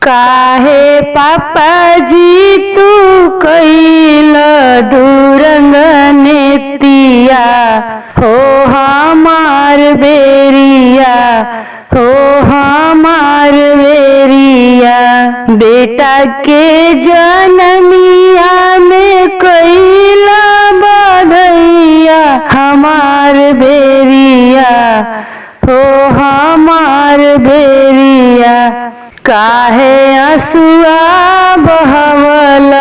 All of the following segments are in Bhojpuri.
काहे पापा जी तू कैल दुरंग नेतिया हो हमार बेरिया हो हमार बेरिया। बेटा के जनमिया में कैला बधैया हमार बेरिया हो हमार बेरिया। काहे आंसुआ बहवल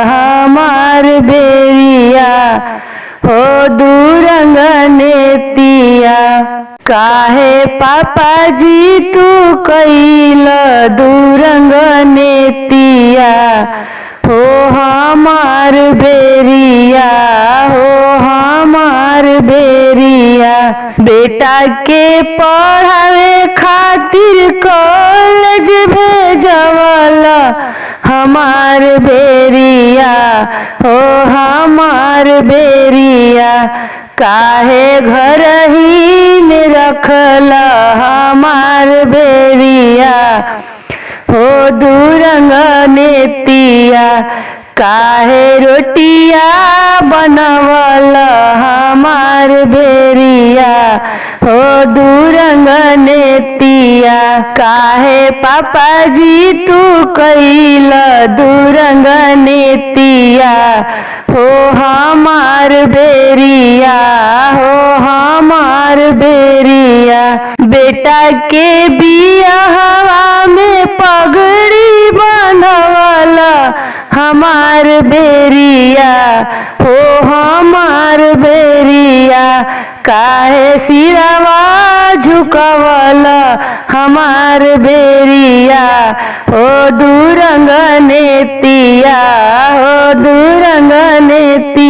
हमार बेरिया हो दुरंग नेतिया। काहे पापा जी तू कैल दुरंग नेतिया हो हमार बेरिया हो हमार बेरिया। बेटा के पढ़ावे खातिर कॉलेज भेजवल हमार बेरिया हो हमार बेरिया। काहे घर ही में रखल हमार बेरिया हो दुरंग नेतिया। काहे रोटिया बनवल हमार बेरिया हो दुरंग नेतिया। काहे पापा जी तू कैल दुरंग नेतिया हो हमार बेरिया हो हमार बेरिया। बेटा के बियाहवा में पगड़ी बनवल हमार बेरिया हो हमार बेरिया। काहे सिरवा झुकवल हमार बेरिया हो दुरंग नेतिया हो दुरंग नेतिया।